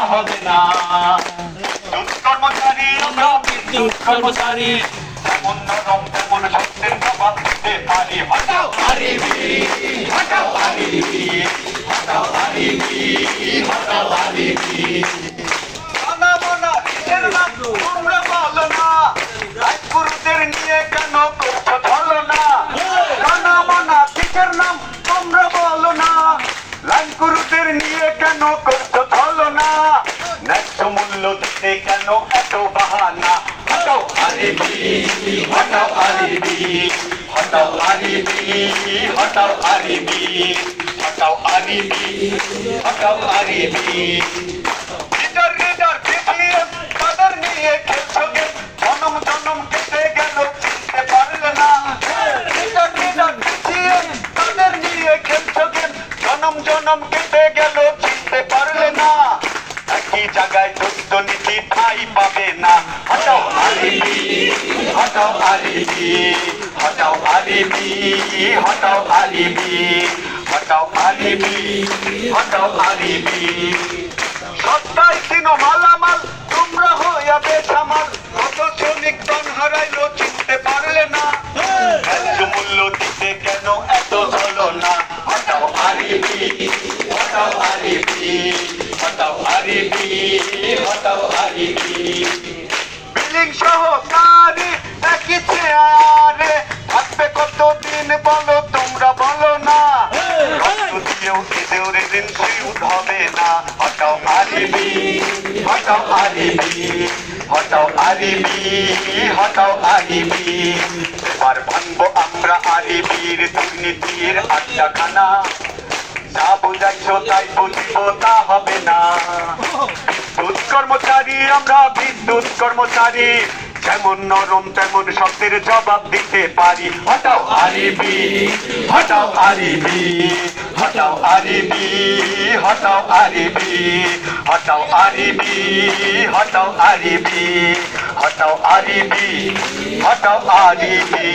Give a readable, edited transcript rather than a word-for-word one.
হবে না বিদ্যুৎ কর্মচারী আমরা বিদ্যুৎ কর্মচারী যেমন নরম তেমন সত্যের জবাব দিতে পারি হটাও আরিবি হটাও আরিবি হটাও আরিবি হটাও আরিবি মানা মানা নিজের নাম তোমরা বলো না রাজপুরুষদের নিয়ে কেন করছো ছলনা মানা মানা নিজের নাম তোমরা বলো না লাইনকুরুদের নিয়ে কেন করছো ছলনা ন্যায্য মূল্য দিতে কেন এত বাহানা হটাও আরিবি হটাও আরিবি হটাও আরিবি হটাও আরিবি হটাও আরিবি হটাও আরিবি লিডার লিডার বিপিএম তাদের নিয়ে খেলছো গেম জনম জনম কেটে গেল চিনতে পারলে না লিডার লিডার বিপিএম তাদের নিয়ে খেলছো গেম জনম জনম কেটে গেল চিনতে পারলে না একই জায়গায় যুদ্ধ নীতি ঠাই পাবে না হটাও আরিবি হটাও আরিবি হটাও আরিবি হটাও আরিবি হটাও আরিবি হটাও আরিবি সত্তায় কিনো মালামাল তোমরা হইয়া বেসামাল কত শ্রমিক প্রাণ হারাইলো চিনতে পারলে না ন্যায্য মূল্য দিতে কেন এত ছলনা হটাও আরিবি হটাও আরিবি হটাও আরিবি হটাও আরিবি বিলিং সহকারী একই চেয়ারে থাকবে কতদিন বলো তোমরা বলো না রক্ত দিয়েও দিতেও ঋণ শোধ হবে না হটাও আরিবি হটাও আরিবি হটাও আরিবি হটাও আরিবি এবার ভাঙবো আমরা আরিবির দুর্নীতির আড্ডাখানা যা বুঝাইছো তাই বুঝিব তা হবে না বিদ্যুৎ কর্মচারী আমরা বিদ্যুৎ কর্মচারী যেমন নরম তেমন শব্দের জবাব দিতে পারি হটাও আরিবি হটাও আরিবি হটাও আরিবি হটাও আরিবি হটাও আরিবি হটাও আরিবি হটাও আরিবি হটাও আরিবি